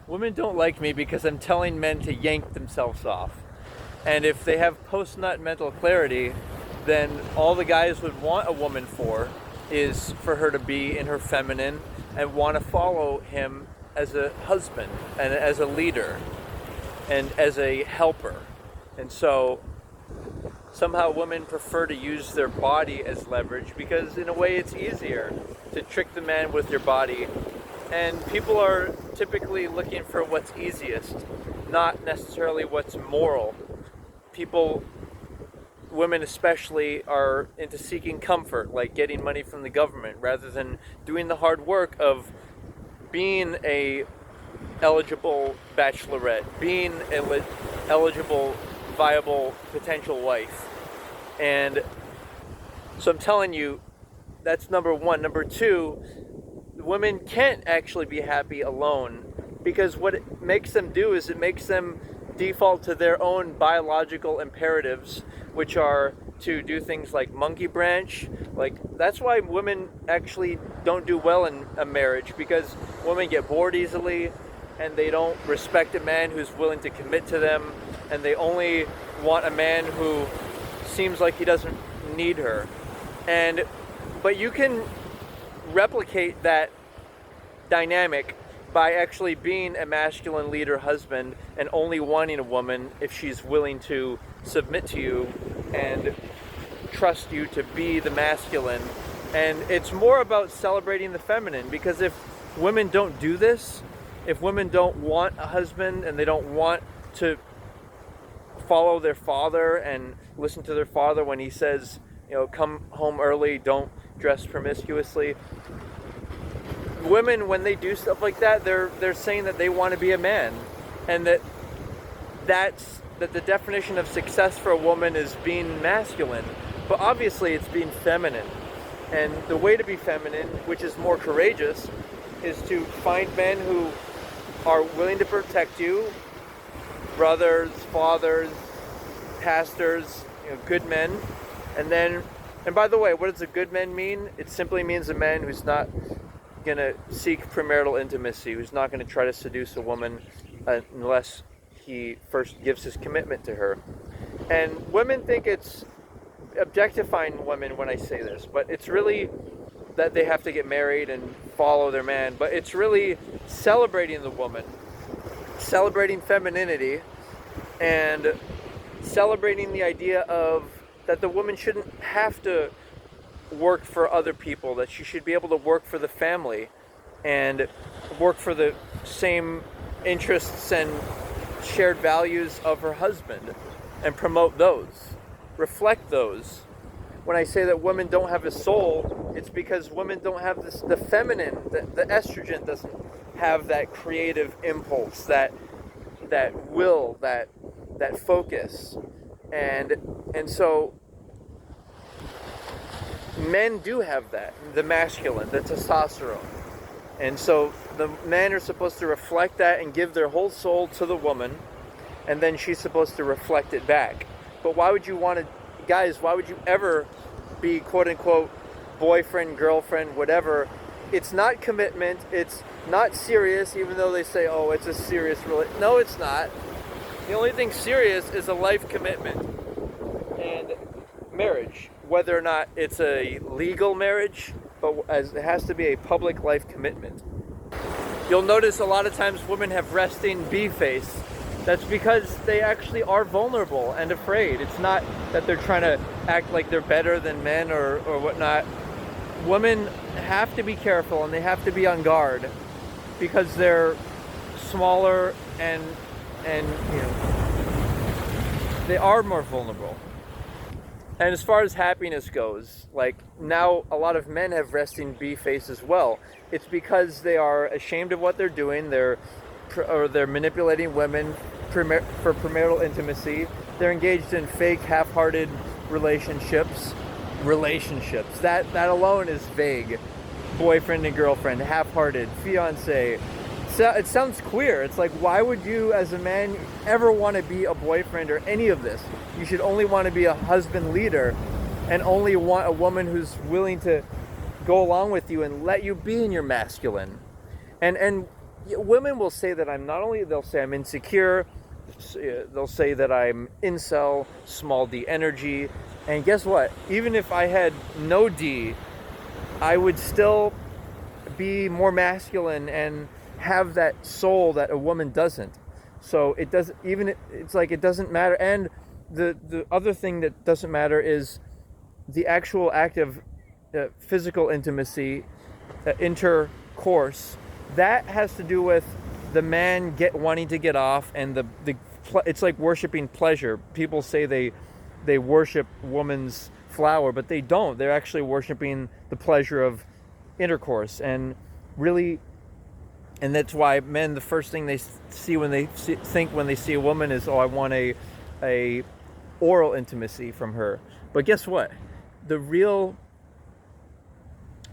Women don't like me because I'm telling men to yank themselves off. And if they have post-nut mental clarity, then all the guys would want a woman for is for her to be in her feminine and want to follow him as a husband and as a leader and as a helper. And so somehow women prefer to use their body as leverage because in a way it's easier to trick the man with your body. And people are typically looking for what's easiest, not necessarily what's moral. People, women especially, are into seeking comfort, like getting money from the government, rather than doing the hard work of being a eligible bachelorette, being an eligible, viable potential wife. And so I'm telling you, that's number one. Number two, women can't actually be happy alone because what it makes them do is it makes them default to their own biological imperatives, which are to do things like monkey branch. Like, that's why women actually don't do well in a marriage, because women get bored easily and they don't respect a man who's willing to commit to them, and they only want a man who seems like he doesn't need her. But you can replicate that dynamic by actually being a masculine leader husband and only wanting a woman if she's willing to submit to you and trust you to be the masculine. And it's more about celebrating the feminine, because if women don't do this, if women don't want a husband and they don't want to follow their father and listen to their father when he says, come home early, don't dress promiscuously. Women, when they do stuff like that, they're saying that they want to be a man, and that the definition of success for a woman is being masculine. But obviously it's being feminine. And the way to be feminine, which is more courageous, is to find men who are willing to protect you, brothers, fathers, pastors, good men. And by the way, what does a good man mean? It simply means a man who's not going to seek premarital intimacy, who's not going to try to seduce a woman unless he first gives his commitment to her. And women think it's objectifying women when I say this, but it's really that they have to get married and follow their man. But it's really celebrating the woman, celebrating femininity, and celebrating the idea of that the woman shouldn't have to work for other people, that she should be able to work for the family and work for the same interests and shared values of her husband and promote those, reflect those. When I say that women don't have a soul, it's because women don't have the feminine, the estrogen doesn't have that creative impulse, that will, that focus. And so men do have that, the masculine, the testosterone. And so the men are supposed to reflect that and give their whole soul to the woman, and then she's supposed to reflect it back. But why would you want to, guys, why would you ever be quote unquote boyfriend, girlfriend, whatever? It's not commitment, it's not serious, even though they say, oh, it's a serious relationship. No, it's not. The only thing serious is a life commitment and marriage, whether or not it's a legal marriage, but it has to be a public life commitment. You'll notice a lot of times women have resting bee face. That's because they actually are vulnerable and afraid. It's not that they're trying to act like they're better than men or whatnot. Women have to be careful and they have to be on guard because they're smaller and they are more vulnerable. And as far as happiness goes, like now a lot of men have resting bee face as well. It's because they are ashamed of what they're doing. They're manipulating women for premarital intimacy. They're engaged in fake, half-hearted relationships. That alone is vague. Boyfriend and girlfriend, half-hearted, fiance. So it sounds queer. It's like, why would you as a man ever want to be a boyfriend or any of this? You should only want to be a husband leader and only want a woman who's willing to go along with you and let you be in your masculine. And women will say that they'll say I'm insecure, they'll say that I'm incel, small d energy, and guess what? Even if I had no D, I would still be more masculine and have that soul that a woman doesn't. So it doesn't even, it's like it doesn't matter. And the other thing that doesn't matter is the actual act of physical intimacy, intercourse. That has to do with the man wanting to get off, and it's like worshiping pleasure. People say they worship woman's flower, but they don't. They're actually worshiping the pleasure of intercourse, and that's why men, the first thing they see when they think when they see a woman is, oh, I want a oral intimacy from her. But guess what? The real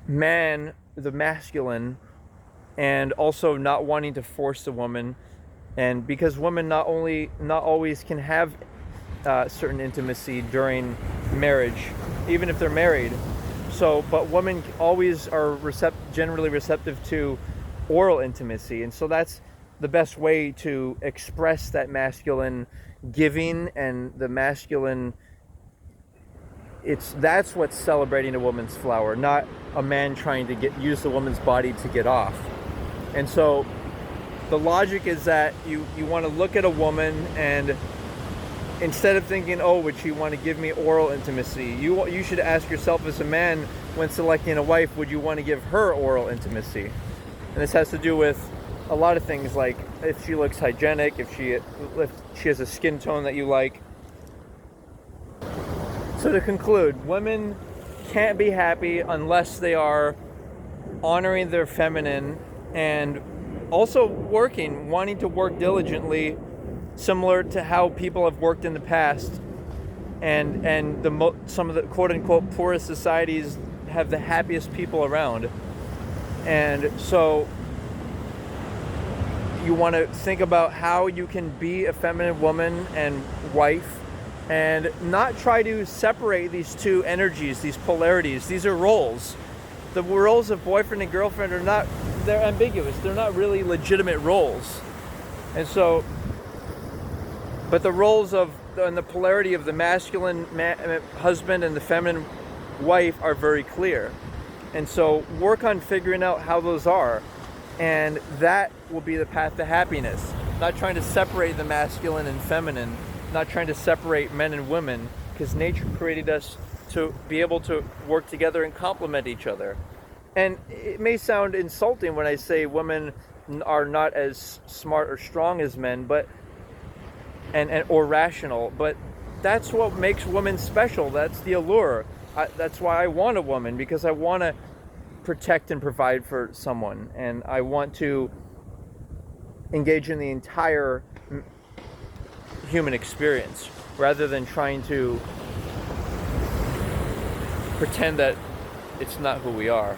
man, the masculine, and also not wanting to force the woman, and because women not always can have certain intimacy during marriage, even if they're married. So, but women always are generally receptive to oral intimacy, and so that's the best way to express that masculine giving and the masculine. That's what's celebrating a woman's flower, not a man trying to use the woman's body to get off. And so the logic is that you want to look at a woman, and instead of thinking, oh, would she want to give me oral intimacy, you should ask yourself as a man, when selecting a wife, would you want to give her oral intimacy? And this has to do with a lot of things, like if she looks hygienic, if she has a skin tone that you like. So to conclude, women can't be happy unless they are honoring their feminine and also wanting to work diligently, similar to how people have worked in the past. And some of the quote-unquote poorest societies have the happiest people around. And so you want to think about how you can be a feminine woman and wife, and not try to separate these two energies, these polarities. These are roles. The roles of boyfriend and girlfriend they're ambiguous. They're not really legitimate roles. And so, but the roles and the polarity of the masculine husband and the feminine wife are very clear. And so work on figuring out how those are. And that will be the path to happiness. Not trying to separate the masculine and feminine, not trying to separate men and women, because nature created us to be able to work together and complement each other. And it may sound insulting when I say women are not as smart or strong as men, but or rational, but that's what makes women special. That's the allure. That's why I want a woman, because I want to protect and provide for someone, and I want to engage in the entire human experience rather than trying to pretend that it's not who we are.